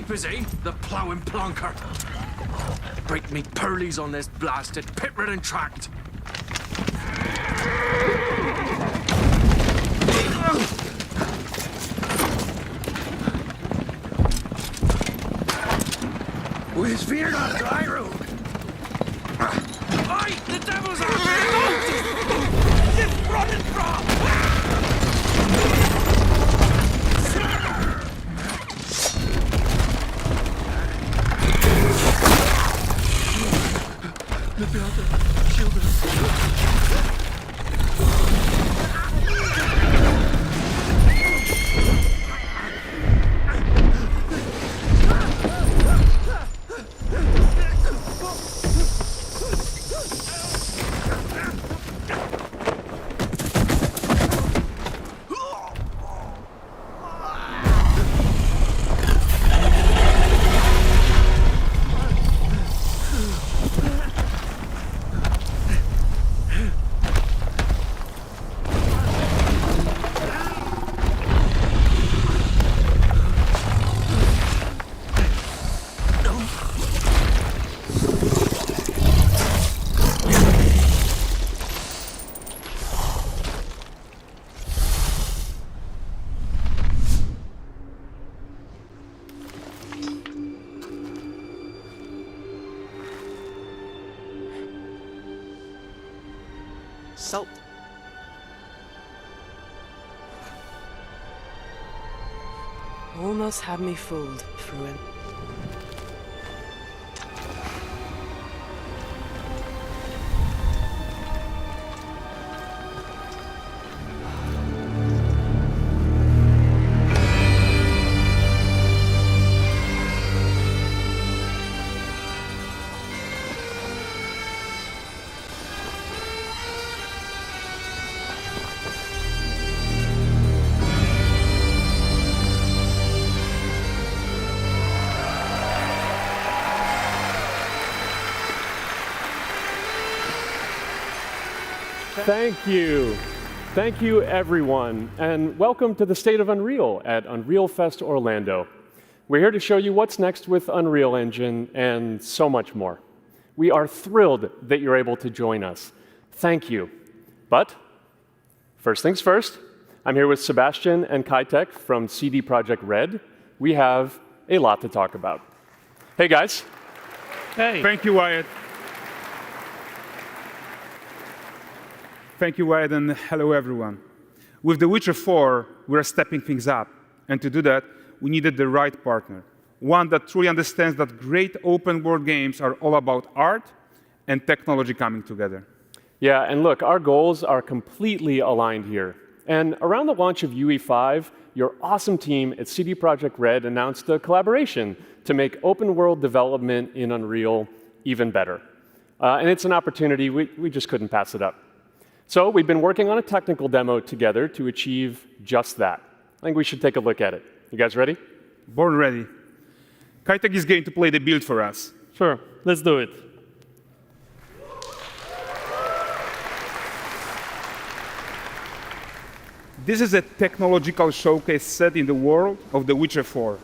Sleep is he, the ploughing plonker. Break me pearlies on this blasted pit-ridden tract. With fear not dry road. Aye, the devil's after it! This running from! The builder, shield us. Salt. Almost had me fooled, Fruin. Thank you. Thank you, everyone, and welcome to the State of Unreal at Unreal Fest Orlando. We're here to show you what's next with Unreal Engine and so much more. We are thrilled that you're able to join us. Thank you. But first things first, I'm here with Sebastian and Kitek from CD Projekt Red. We have a lot to talk about. Hey, guys. Hey. Thank you, Wyatt. Thank you, Wyatt, and hello, everyone. With The Witcher 4, we're stepping things up. And to do that, we needed the right partner, one that truly understands that great open-world games are all about art and technology coming together. Yeah, and look, our goals are completely aligned here. And around the launch of UE5, your awesome team at CD Projekt Red announced a collaboration to make open-world development in Unreal even better. And it's an opportunity, we just couldn't pass it up. So we've been working on a technical demo together to achieve just that. I think we should take a look at it. You guys ready? Born ready. Kitek is going to play the build for us. Sure, let's do it. This is a technological showcase set in the world of The Witcher 4.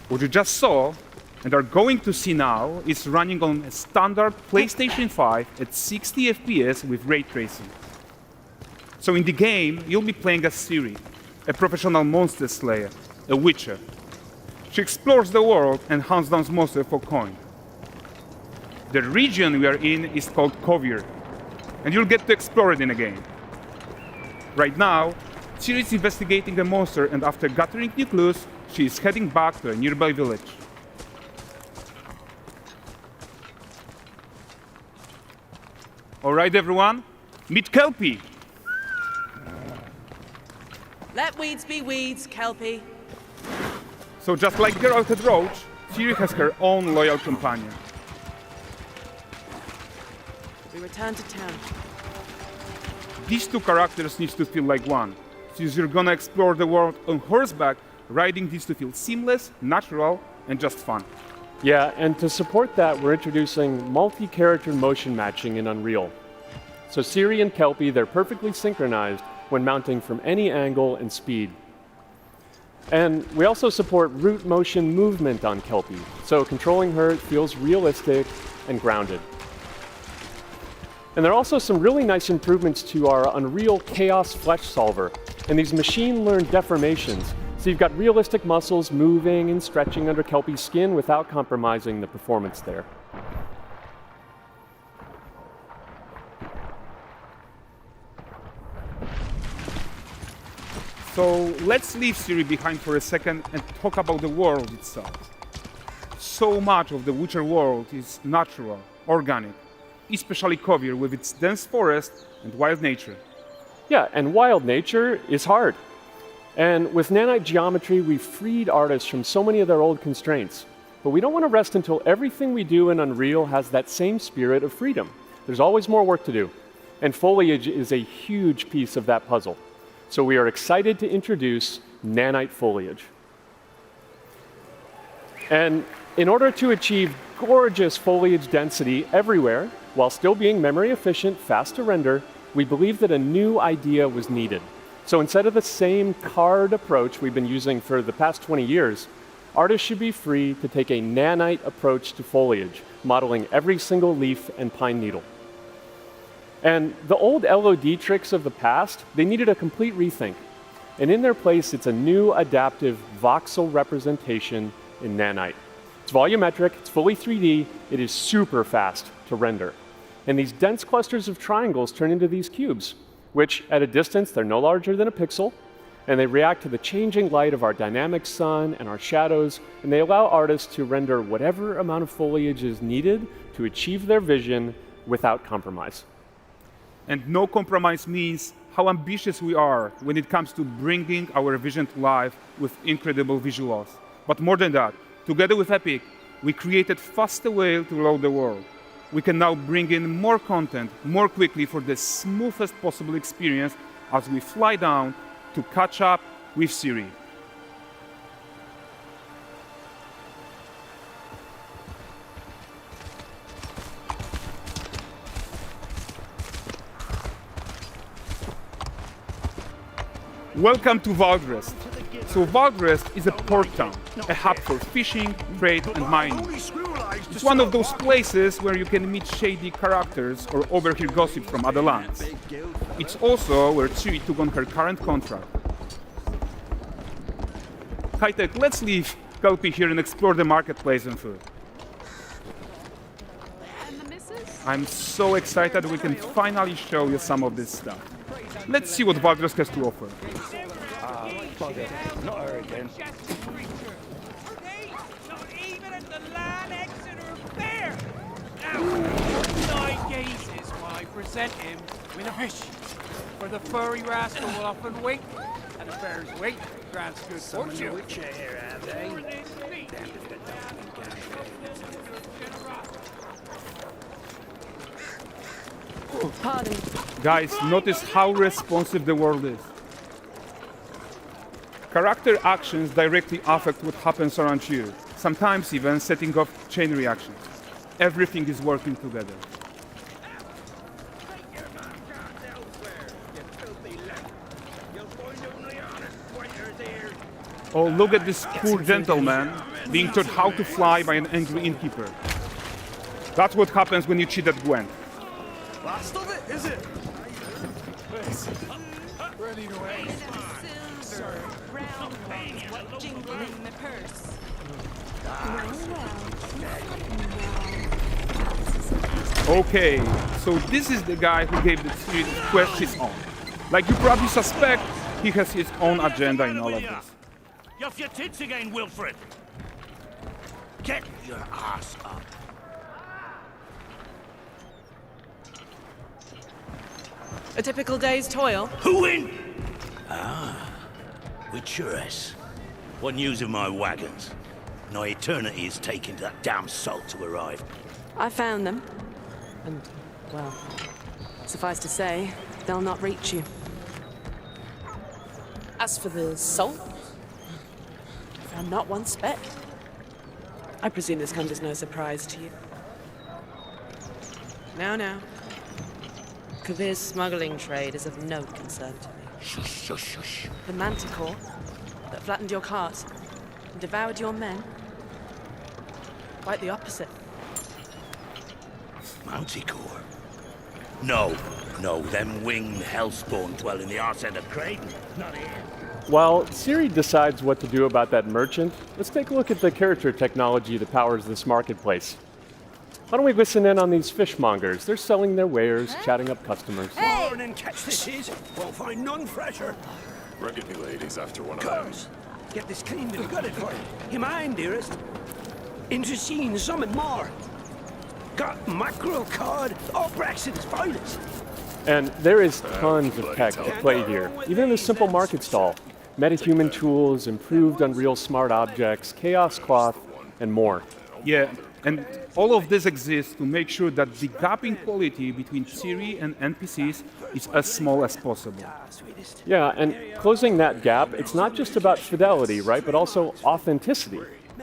What you just saw and are going to see now is running on a standard PlayStation 5 at 60 FPS with ray tracing. So in the game, you'll be playing as Ciri, a professional monster slayer, a witcher. She explores the world and hunts down monsters for coin. The region we are in is called Kovir, and you'll get to explore it in a game. Right now, Ciri is investigating a monster, and after gathering new clues, she is heading back to a nearby village. All right, everyone, meet Kelpie. Let weeds be weeds, Kelpie. So just like Geralt had Roach, Ciri has her own loyal companion. We return to town. These two characters need to feel like one. Since you're gonna explore the world on horseback, riding needs to feel seamless, natural, and just fun. Yeah, and to support that, we're introducing multi-character motion matching in Unreal. So Ciri and Kelpie, they're perfectly synchronized when mounting from any angle and speed. And we also support root motion movement on Kelpie, so controlling her feels realistic and grounded. And there are also some really nice improvements to our Unreal Chaos Flesh Solver and these machine-learned deformations. So you've got realistic muscles moving and stretching under Kelpie's skin without compromising the performance there. So let's leave Siri behind for a second and talk about the world itself. So much of the Witcher world is natural, organic, especially Kovir with its dense forest and wild nature. Yeah, and wild nature is hard. And with nanite geometry, we've freed artists from so many of their old constraints. But we don't want to rest until everything we do in Unreal has that same spirit of freedom. There's always more work to do. And foliage is a huge piece of that puzzle. So we are excited to introduce nanite foliage. And in order to achieve gorgeous foliage density everywhere, while still being memory efficient, fast to render, we believe that a new idea was needed. So instead of the same card approach we've been using for the past 20 years, artists should be free to take a nanite approach to foliage, modeling every single leaf and pine needle. And the old LOD tricks of the past, they needed a complete rethink. And in their place, it's a new adaptive voxel representation in nanite. It's volumetric, it's fully 3D, it is super fast to render. And these dense clusters of triangles turn into these cubes, which at a distance, they're no larger than a pixel, and they react to the changing light of our dynamic sun and our shadows, and they allow artists to render whatever amount of foliage is needed to achieve their vision without compromise. And no compromise means how ambitious we are when it comes to bringing our vision to life with incredible visuals. But more than that, together with Epic, we created faster way to load the world. We can now bring in more content more quickly for the smoothest possible experience as we fly down to catch up with Siri. Welcome to Valdrest. So Valdrest is a port town, a hub for fishing, trade and mining. It's one of those places where you can meet shady characters or overhear gossip from other lands. It's also where Ciri took on her current contract. High-tech, let's leave Kelpie here and explore the marketplace and food. I'm so excited we can finally show you some of this stuff. Let's see what Valdrest has to offer. Not her again. Not even at the land Exeter Fair! Now, 9 gazes while I present him with a fish. For the furry rascal will often wink, and a fair's weight grants good fortune. Pardon. Guys, notice how responsive the world is. Character actions directly affect what happens around you, sometimes even setting off chain reactions. Everything is working together. Oh, look at this poor gentleman being taught how to fly by an angry innkeeper. That's what happens when you cheat at Gwent. Last of it, is it? Ready to aim. Jingling the purse. Okay, so this is the guy who gave the Spirit Quest his own. Like you probably suspect, he has his own agenda in all of this. You're off your tits again, Wilfred. Get your ass up. A typical day's toil. Who in? Witcheress. What news of my wagons? No eternity is taking that damn salt to arrive. I found them. And, well, suffice to say, they'll not reach you. As for the salt, I found not one speck. I presume this comes as no surprise to you. Now. Kovir's smuggling trade is of no concern to me. Shush, shush, shush. The Manticore, that flattened your cars and devoured your men. Quite the opposite. Manticore? No, them winged hellspawn dwell in the arse end of Creighton, not here. While Siri decides what to do about that merchant, let's take a look at the character technology that powers this marketplace. Why don't we listen in on these fishmongers? They're selling their wares, chatting up customers. Morning, catch this is. Won't find none fresher. Reckon me ladies after one of them. Course. Get this cleaned and gutted for you. You mind, dearest? Into seeing something more. Got mackerel, cod, all Brexit's finest. And there is tons of tech to play here, even in this simple market stall. Metahuman tools, improved Unreal smart objects, chaos cloth, and more. Yeah, and all of this exists to make sure that the gap in quality between Siri and NPCs is as small as possible. Yeah, and closing that gap, it's not just about fidelity, right, but also authenticity.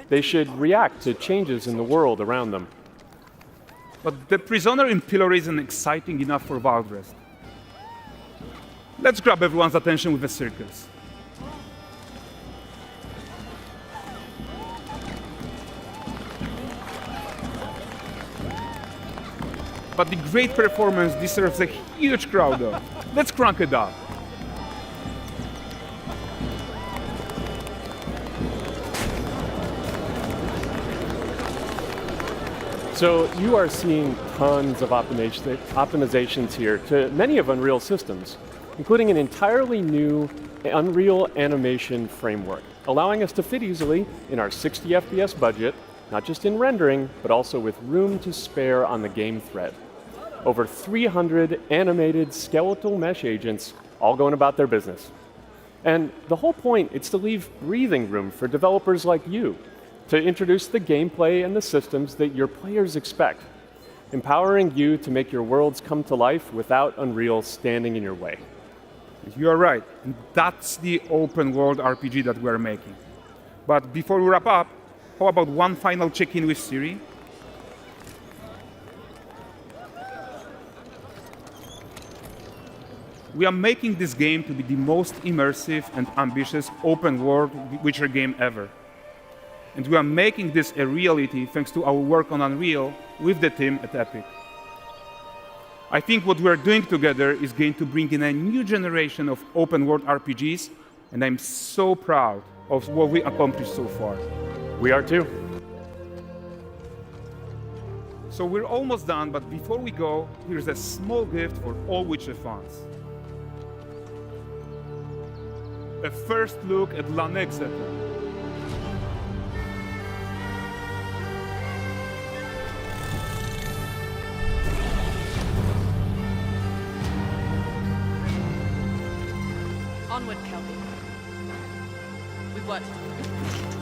They should react to changes in the world around them. But the prisoner in pillory isn't exciting enough for Valdrest. Let's grab everyone's attention with a circus. But the great performance deserves a huge crowd though. Let's crank it up. So you are seeing tons of optimizations here to many of Unreal's systems, including an entirely new Unreal animation framework, allowing us to fit easily in our 60 FPS budget, not just in rendering, but also with room to spare on the game thread. Over 300 animated skeletal mesh agents all going about their business. And the whole point is to leave breathing room for developers like you to introduce the gameplay and the systems that your players expect, empowering you to make your worlds come to life without Unreal standing in your way. You are right, and that's the open world RPG that we're making. But before we wrap up, how about one final check-in with Siri? We are making this game to be the most immersive and ambitious open world Witcher game ever. And we are making this a reality thanks to our work on Unreal with the team at Epic. I think what we're doing together is going to bring in a new generation of open world RPGs, and I'm so proud of what we accomplished so far. We are too. So we're almost done, but before we go, here's a small gift for all Witcher fans. A first look at Lanexeter. Onward, Kelby. We've worked.